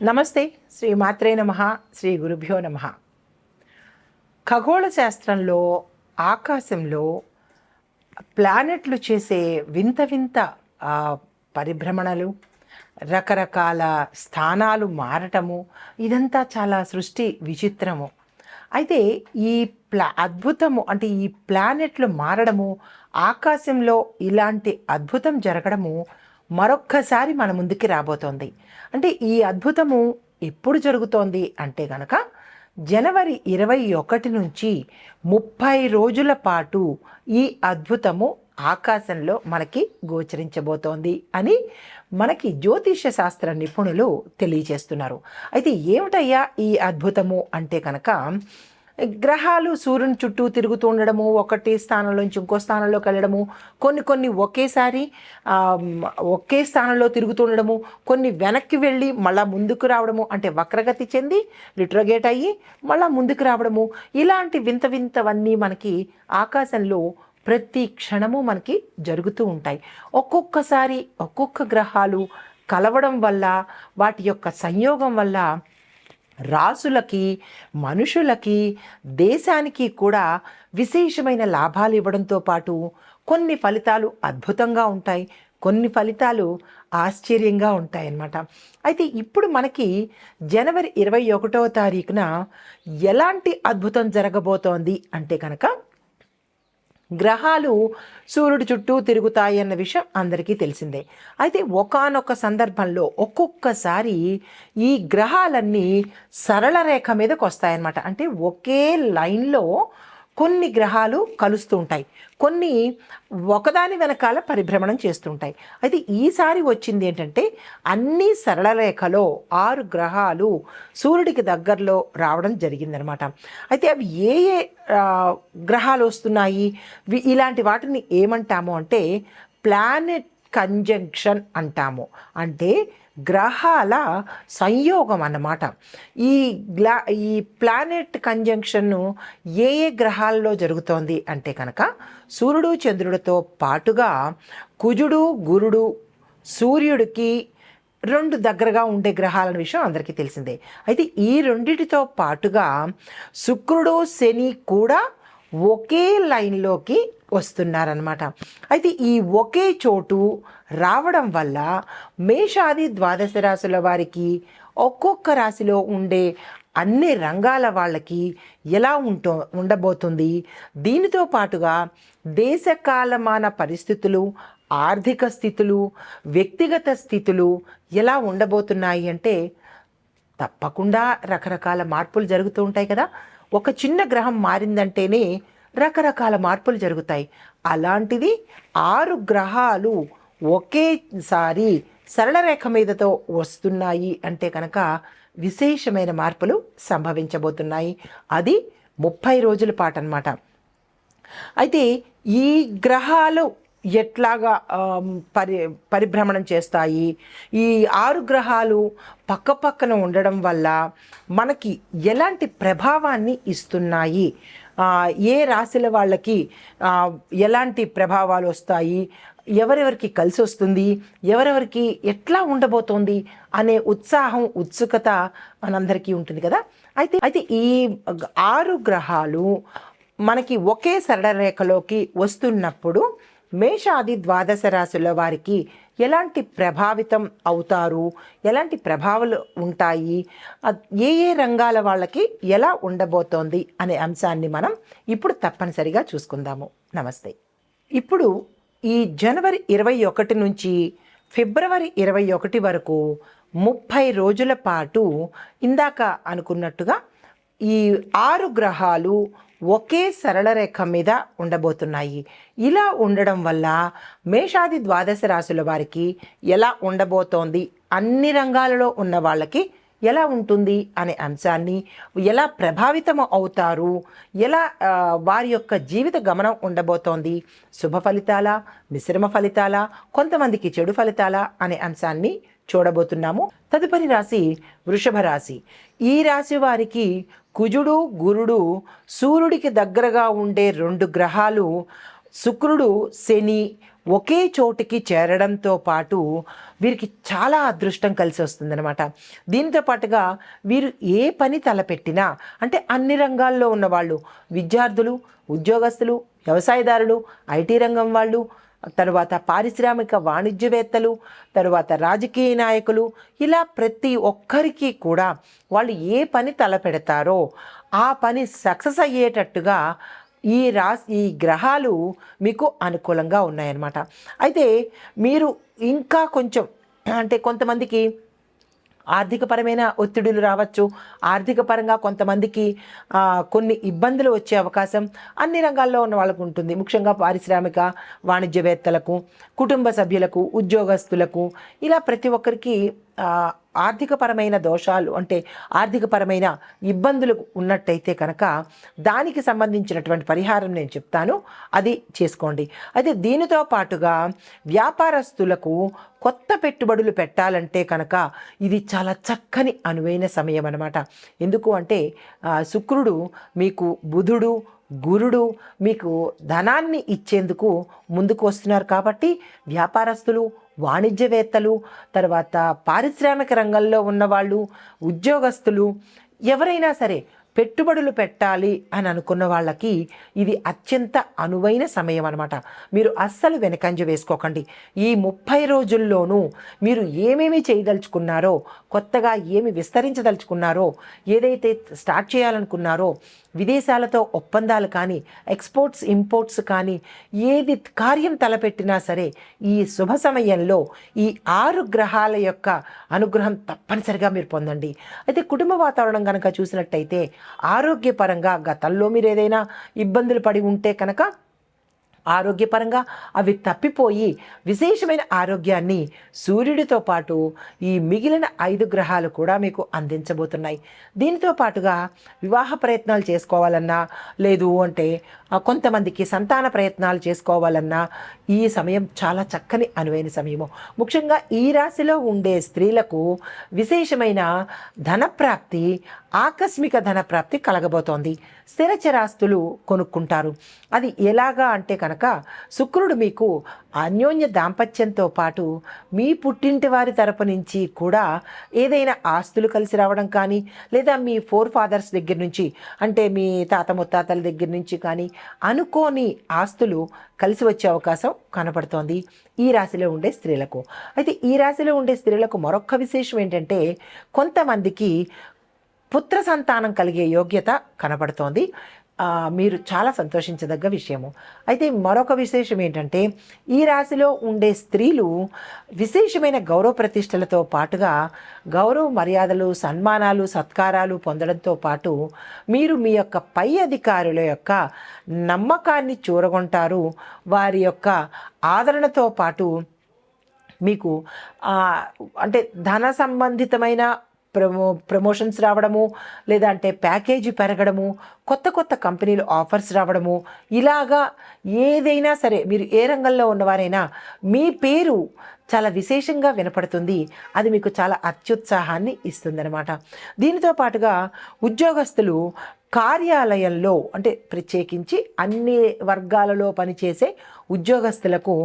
నమస్తే. శ్రీ మాత్రే నమః. శ్రీ గురుభ్యో నమః. ఖగోళ శాస్త్రంలో ఆకాశంలో ప్లానెట్లు చేసే వింత వింత పరిభ్రమణలు, రకరకాల స్థానాలు మారటము, ఇదంతా చాలా సృష్టి విచిత్రము. అయితే ఈ అద్భుతము అంటే ఈ ప్లానెట్లు మారడము, ఆకాశంలో ఇలాంటి అద్భుతం జరగడము మరొక్కసారి మన ముందుకి రాబోతోంది. అంటే ఈ అద్భుతము ఎప్పుడు జరుగుతోంది అంటే కనుక జనవరి 21 నుంచి 30 రోజుల పాటు ఈ అద్భుతము ఆకాశంలో మనకి గోచరించబోతోంది అని మనకి జ్యోతిష శాస్త్ర నిపుణులు తెలియజేస్తున్నారు. అయితే ఏమిటయ్యా ఈ అద్భుతము అంటే కనుక గ్రహాలు సూర్యుని చుట్టూ తిరుగుతూ ఉండడము, ఒకటి స్థానంలోంచి ఇంకో స్థానంలోకి వెళ్ళడము, కొన్ని ఒకేసారి ఒకే స్థానంలో తిరుగుతూ ఉండడము, కొన్ని వెనక్కి వెళ్ళి మళ్ళీ ముందుకు రావడము, అంటే వక్రగతి చెంది రిట్రోగేట్ అయ్యి మళ్ళీ ముందుకు రావడము, ఇలాంటి వింత వింతవన్నీ మనకి ఆకాశంలో ప్రతి క్షణము మనకి జరుగుతూ ఉంటాయి. ఒక్కొక్కసారి ఒక్కొక్క గ్రహాలు కలవడం వల్ల, వాటి యొక్క సంయోగం వల్ల రాసులకి, మనుషులకి, దేశానికి కూడా విశేషమైన లాభాలు ఇవ్వడంతో పాటు కొన్ని ఫలితాలు అద్భుతంగా ఉంటాయి, కొన్ని ఫలితాలు ఆశ్చర్యంగా ఉంటాయి అన్నమాట. అయితే ఇప్పుడు మనకి జనవరి 21వ తారీఖున ఎలాంటి అద్భుతం జరగబోతోంది అంటే కనుక గ్రహాలు సూర్యుడి చుట్టూ తిరుగుతాయి అన్న విషయం అందరికీ తెలిసిందే. అయితే ఒకానొక సందర్భంలో ఒక్కొక్కసారి ఈ గ్రహాలన్నీ సరళ రేఖ మీదకి వస్తాయన్నమాట. అంటే ఒకే లైన్లో కొన్ని గ్రహాలు కలుస్తూ ఉంటాయి, కొన్ని ఒకదాని వెనకాల పరిభ్రమణం చేస్తుంటాయి. అయితే ఈసారి వచ్చింది ఏంటంటే అన్ని సరళ రేఖలో 6 గ్రహాలు సూర్యుడికి దగ్గరలో రావడం జరిగిందనమాట. అయితే అవి ఏ ఏ గ్రహాలు వస్తున్నాయి, ఇలాంటి వాటిని ఏమంటాము అంటే ప్లానెట్ కంజంక్షన్ అంటాము. అంటే గ్రహాల సంయోగం అన్నమాట. ఈ ప్లానెట్ కంజంక్షన్ను ఏ ఏ గ్రహాల్లో జరుగుతోంది అంటే కనుక సూర్యుడు చంద్రుడితో పాటుగా కుజుడు గురుడు సూర్యుడికి 2 దగ్గరగా ఉండే గ్రహాల విషయం అందరికీ తెలిసిందే. అయితే ఈ రెండిటితో పాటుగా శుక్రుడు శని కూడా ఒకే లైన్లోకి వస్తున్నారనమాట. అయితే ఈ ఒకే చోటు రావడం వల్ల మేషాది ద్వాదశ రాశుల వారికి, ఒక్కొక్క రాశిలో ఉండే అన్ని రంగాల వాళ్ళకి ఎలా ఉండబోతుంది, దీనితో పాటుగా దేశకాలమాన పరిస్థితులు, ఆర్థిక స్థితులు, వ్యక్తిగత స్థితులు ఎలా ఉండబోతున్నాయి అంటే తప్పకుండా రకరకాల మార్పులు జరుగుతూ ఉంటాయి కదా. ఒక చిన్న గ్రహం మారిందంటేనే రకరకాల మార్పులు జరుగుతాయి. అలాంటిది 6 గ్రహాలు ఒకేసారి సరళ రేఖ మీదతో వస్తున్నాయి అంటే కనుక విశేషమైన మార్పులు సంభవించబోతున్నాయి. అది 30 రోజుల పాటు అన్నమాట. అయితే ఈ గ్రహాలు ఎట్లాగా పరిభ్రమణం చేస్తాయి, ఈ 6 గ్రహాలు పక్కపక్కన ఉండడం వల్ల మనకి ఎలాంటి ప్రభావాన్ని ఇస్తున్నాయి, ఏ రాశుల వాళ్ళకి ఎలాంటి ప్రభావాలు వస్తాయి, ఎవరెవరికి కలిసి వస్తుంది, ఎవరెవరికి ఎట్లా ఉండబోతోంది అనే ఉత్సాహం, ఉత్సుకత మనందరికీ ఉంటుంది కదా. అయితే ఈ 6 గ్రహాలు మనకి ఒకే సరళ రేఖలోకి వస్తున్నప్పుడు మేషాది ద్వాదశ రాశుల వారికి ఎలాంటి ప్రభావితం అవుతారు, ఎలాంటి ప్రభావాలు ఉంటాయి, ఏ ఏ రంగాల వాళ్ళకి ఎలా ఉండబోతోంది అనే అంశాన్ని మనం ఇప్పుడు తప్పనిసరిగా చూసుకుందాము. నమస్తే. ఇప్పుడు ఈ జనవరి 21 నుంచి ఫిబ్రవరి 21 వరకు 30 రోజుల పాటు ఇందాక అనుకున్నట్టుగా ఈ 6 గ్రహాలు ఒకే సరళ రేఖ మీద ఉండబోతున్నాయి. ఇలా ఉండడం వల్ల మేషాది ద్వాదశ రాశుల వారికి ఎలా ఉండబోతోంది, అన్ని రంగాలలో ఉన్న వాళ్ళకి ఎలా ఉంటుంది అనే అంశాన్ని, ఎలా ప్రభావితం అవుతారు, ఎలా వారి యొక్క జీవిత గమనం ఉండబోతోంది, శుభ ఫలితాల, మిశ్రమ ఫలితాల, కొంతమందికి చెడు ఫలితాల అనే అంశాన్ని చూడబోతున్నాము. తదుపరి రాశి వృషభ రాశి. ఈ రాశి వారికి కుజుడు గురుడు సూర్యుడికి దగ్గరగా ఉండే 2 గ్రహాలు శుక్రుడు శని ఒకే చోటికి చేరడంతో పాటు వీరికి చాలా అదృష్టం కలిసి వస్తుందన్నమాట. దీంతో పాటుగా వీరు ఏ పని తలపెట్టినా, అంటే అన్ని రంగాల్లో ఉన్నవాళ్ళు, విద్యార్థులు, ఉద్యోగస్తులు, వ్యవసాయదారులు, ఐటీ రంగం వాళ్ళు, తరువాత పారిశ్రామిక వాణిజ్యవేత్తలు, తరువాత రాజకీయ నాయకులు, ఇలా ప్రతి ఒక్కరికి కూడా వాళ్ళు ఏ పని తలపెడతారో ఆ పని సక్సెస్ అయ్యేటట్టుగా ఈ గ్రహాలు మీకు అనుకూలంగా ఉన్నాయన్నమాట. అయితే మీరు ఇంకా కొంచెం, అంటే కొంతమందికి ఆర్థికపరమైన ఒత్తిడులు రావచ్చు. ఆర్థిక పరంగా కొంతమందికి కొన్ని ఇబ్బందులు వచ్చే అవకాశం అన్ని రంగాల్లో ఉన్న వాళ్ళకు ఉంటుంది. ముఖ్యంగా పారిశ్రామిక వాణిజ్యవేత్తలకు, కుటుంబ సభ్యులకు, ఉద్యోగస్తులకు, ఇలా ప్రతి ఒక్కరికి ఆర్థికపరమైన దోషాలు, అంటే ఆర్థికపరమైన ఇబ్బందులు ఉన్నట్టయితే కనుక దానికి సంబంధించినటువంటి పరిహారం నేను చెప్తాను, అది చేసుకోండి. అయితే దీనితో పాటుగా వ్యాపారస్తులకు కొత్త పెట్టుబడులు పెట్టాలంటే కనుక ఇది చాలా చక్కని అనువైన సమయం అన్నమాట. ఎందుకు అంటే శుక్రుడు మీకు, బుధుడు, గురుడు మీకు ధనాన్ని ఇచ్చేందుకు ముందుకు వస్తున్నారు. కాబట్టి వ్యాపారస్తులు, వాణిజ్యవేత్తలు, తర్వాత పారిశ్రామిక రంగంలో ఉన్నవాళ్ళు, ఉద్యోగస్తులు, ఎవరైనా సరే పెట్టుబడులు పెట్టాలి అని అనుకున్న వాళ్ళకి ఇది అత్యంత అనువైన సమయం అన్నమాట. మీరు అస్సలు వెనకంజ వేసుకోకండి. ఈ 30 రోజుల్లోనూ మీరు ఏమేమి చేయదలుచుకున్నారో, కొత్తగా ఏమి విస్తరించదలుచుకున్నారో, ఏదైతే స్టార్ట్ చేయాలనుకున్నారో, విదేశాలతో ఒప్పందాలు కానీ, ఎక్స్పోర్ట్స్ ఇంపోర్ట్స్ కానీ, ఏది కార్యం తలపెట్టినా సరే ఈ శుభ సమయంలో ఈ 6 గ్రహాల యొక్క అనుగ్రహం తప్పనిసరిగా మీరు పొందండి. అయితే కుటుంబ వాతావరణం కనుక చూసినట్టయితే ఆరోగ్యపరంగా గతంలో మీరు ఏదైనా ఇబ్బందులు పడి ఉంటే కనుక ఆరోగ్యపరంగా అవి తప్పిపోయి విశేషమైన ఆరోగ్యాన్ని సూర్యుడితో పాటు ఈ మిగిలిన 5 గ్రహాలు కూడా మీకు అందించబోతున్నాయి. దీనితో పాటుగా వివాహ ప్రయత్నాలు చేసుకోవాలన్నా, లేదు అంటే కొంతమందికి సంతాన ప్రయత్నాలు చేసుకోవాలన్నా ఈ సమయం చాలా చక్కని అనువైన సమయము. ముఖ్యంగా ఈ రాశిలో ఉండే స్త్రీలకు విశేషమైన ధనప్రాప్తి, ఆకస్మిక ధనప్రాప్తి కలగబోతోంది. స్థిరచరాస్తులు కొనుక్కుంటారు. అది ఎలాగా అంటే కనుక శుక్రుడు మీకు అన్యోన్య దాంపత్యంతో పాటు మీ పుట్టింటి వారి తరపు నుంచి కూడా ఏదైనా ఆస్తులు కలిసి రావడం కానీ, లేదా మీ ఫోర్ ఫాదర్స్ దగ్గర నుంచి, అంటే మీ తాత ముత్తాతల దగ్గర నుంచి కానీ అనుకోని ఆస్తులు కలిసి వచ్చే అవకాశం కనపడుతోంది ఈ రాశిలో ఉండే స్త్రీలకు. అయితే ఈ రాశిలో ఉండే స్త్రీలకు మరొక విశేషం ఏంటంటే కొంతమందికి పుత్ర సంతానం కలిగే యోగ్యత కనబడుతోంది. మీరు చాలా సంతోషించదగ్గ విషయము. అయితే మరొక విశేషం ఏంటంటే ఈ రాశిలో ఉండే స్త్రీలు విశేషమైన గౌరవ ప్రతిష్టలతో పాటుగా గౌరవ మర్యాదలు, సన్మానాలు, సత్కారాలు పొందడంతో పాటు మీరు మీ యొక్క పై అధికారుల యొక్క నమ్మకాన్ని చూరగొంటారు. వారి యొక్క ఆదరణతో పాటు మీకు అంటే ధన సంబంధితమైన ప్రమోషన్స్ రావడము, లేదా అంటే ప్యాకేజీ పెరగడము, కొత్త కొత్త కంపెనీలు ఆఫర్స్ రావడము, ఇలాగా ఏదైనా సరే మీరు ఏ రంగంలో ఉన్నవారైనా మీ పేరు చాలా విశేషంగా వినపడుతుంది. అది మీకు చాలా అత్యుత్సాహాన్ని ఇస్తుందన్నమాట. దీనితో పాటుగా ఉద్యోగస్తులు కార్యాలయంలో, అంటే ప్రత్యేకించి అన్ని వర్గాలలో పనిచేసే ఉద్యోగస్తులకు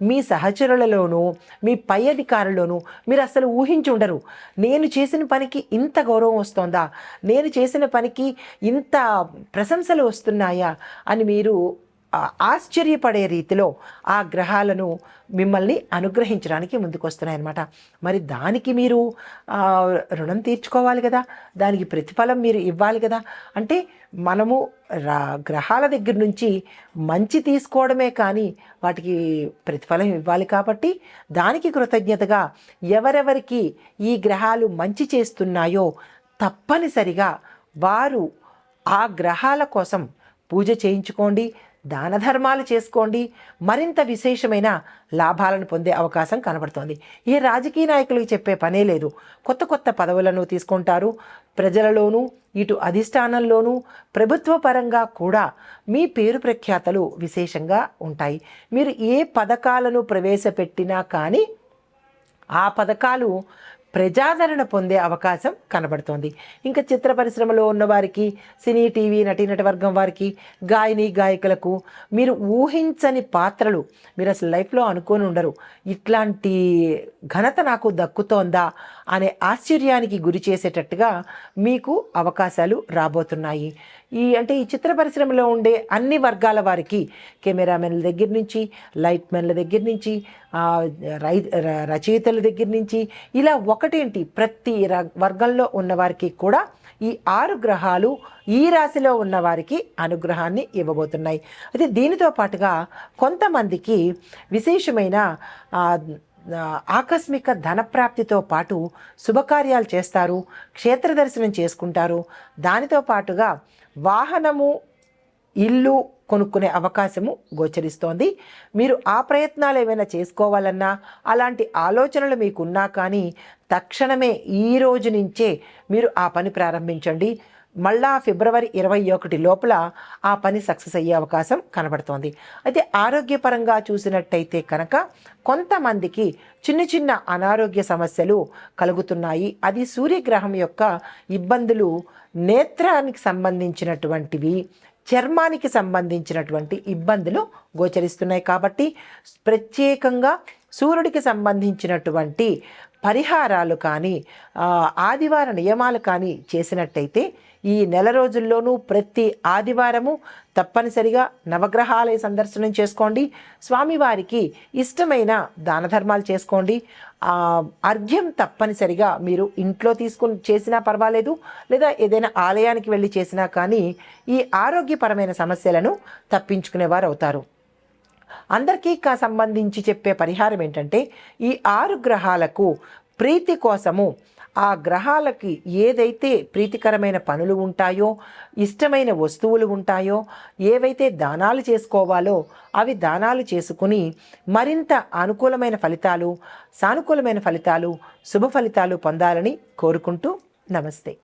మీ సహచరులలోనూ మీ పై అధికారుల్లోనూ మీరు అసలు ఊహించి ఉండరు. నేను చేసిన పనికి ఇంత గౌరవం వస్తుందా, నేను చేసిన పనికి ఇంత ప్రశంసలు వస్తున్నాయా అని మీరు ఆశ్చర్యపడే రీతిలో ఆ గ్రహాలను మిమ్మల్ని అనుగ్రహించడానికి ముందుకు వస్తున్నాయన్నమాట. మరి దానికి మీరు రుణం తీర్చుకోవాలి కదా, దానికి ప్రతిఫలం మీరు ఇవ్వాలి కదా. అంటే మనము గ్రహాల దగ్గర నుంచి మంచి తీసుకోవడమే కానీ వాటికి ప్రతిఫలం ఇవ్వాలి. కాబట్టి దానికి కృతజ్ఞతగా ఎవరెవరికి ఈ గ్రహాలు మంచి చేస్తున్నాయో తప్పనిసరిగా వారు ఆ గ్రహాల కోసం పూజ చేయించుకోండి, దాన ధర్మాలు చేసుకోండి. మరింత విశేషమైన లాభాలను పొందే అవకాశం కనబడుతోంది. ఏ రాజకీయ నాయకులకు చెప్పే పనే లేదు. కొత్త కొత్త పదవులను తీసుకుంటారు. ప్రజలలోనూ ఇటు అధిష్టానంలోనూ ప్రభుత్వ పరంగా కూడా మీ పేరు ప్రఖ్యాతలు విశేషంగా ఉంటాయి. మీరు ఏ పథకాలను ప్రవేశపెట్టినా కానీ ఆ పథకాలు ప్రజాదరణ పొందే అవకాశం కనబడుతోంది. ఇంకా చిత్ర పరిశ్రమలో ఉన్నవారికి, సినీ టీవీ నటీనట వర్గం వారికి, గాయని గాయకులకు మీరు ఊహించని పాత్రలు మీరు అసలు లైఫ్లో అనుకోని ఉండరు. ఇట్లాంటి ఘనత నాకు దక్కుతోందా అనే ఆశ్చర్యానికి గురి చేసేటట్టుగా మీకు అవకాశాలు రాబోతున్నాయి. ఈ చిత్ర పరిశ్రమలో ఉండే అన్ని వర్గాల వారికి, కెమెరామెన్ల దగ్గర నుంచి, లైట్ మెన్ల దగ్గర నుంచి, రచయితల దగ్గర నుంచి, ఇలా ఒకటేంటి ప్రతి వర్గంలో ఉన్నవారికి కూడా ఈ 6 గ్రహాలు ఈ రాశిలో ఉన్న వారికి అనుగ్రహాన్ని ఇవ్వబోతున్నాయి. అయితే దీనితో పాటుగా కొంతమందికి విశేషమైన ఆకస్మిక ధనప్రాప్తితో పాటు శుభకార్యాలు చేస్తారు, క్షేత్ర దర్శనం చేసుకుంటారు. దానితో పాటుగా వాహనము, ఇల్లు కొనుక్కునే అవకాశము గోచరిస్తోంది. మీరు ఆ ప్రయత్నాలు ఏమైనా చేసుకోవాలన్నా, అలాంటి ఆలోచనలు మీకున్నా కానీ తక్షణమే ఈ రోజు నుంచే మీరు ఆ పని ప్రారంభించండి. మళ్ళా ఫిబ్రవరి 21 లోపల ఆ పని సక్సెస్ అయ్యే అవకాశం కనబడుతోంది. అయితే ఆరోగ్యపరంగా చూసినట్టయితే కనుక కొంతమందికి చిన్న చిన్న అనారోగ్య సమస్యలు కలుగుతున్నాయి. అది సూర్యగ్రహం యొక్క ఇబ్బందులు, నేత్రానికి సంబంధించినటువంటివి, చర్మానికి సంబంధించినటువంటి ఇబ్బందులు గోచరిస్తున్నాయి. కాబట్టి ప్రత్యేకంగా సూర్యుడికి సంబంధించినటువంటి పరిహారాలు కానీ, ఆదివార నియమాలు కానీ చేసినట్టయితే ఈ నెల రోజుల్లోనూ ప్రతి ఆదివారము తప్పనిసరిగా నవగ్రహాలయ సందర్శనం చేసుకోండి. స్వామివారికి ఇష్టమైన దాన ధర్మాలు చేసుకోండి. అర్ఘ్యం తప్పనిసరిగా మీరు ఇంట్లో తీసుకుని చేసినా పర్వాలేదు, లేదా ఏదైనా ఆలయానికి వెళ్ళి చేసినా కానీ ఈ ఆరోగ్యపరమైన సమస్యలను తప్పించుకునేవారు అవుతారు. అందరికీ సంబంధించి చెప్పే పరిహారం ఏంటంటే, ఈ 6 గ్రహాలకు ప్రీతి కోసము ఆ గ్రహాలకి ఏదైతే ప్రీతికరమైన పనులు ఉంటాయో, ఇష్టమైన వస్తువులు ఉంటాయో, ఏవైతే దానాలు చేసుకోవాలో అవి దానాలు చేసుకుని మరింత అనుకూలమైన ఫలితాలు, సానుకూలమైన ఫలితాలు, శుభ ఫలితాలు పొందాలని కోరుకుంటూ నమస్తే.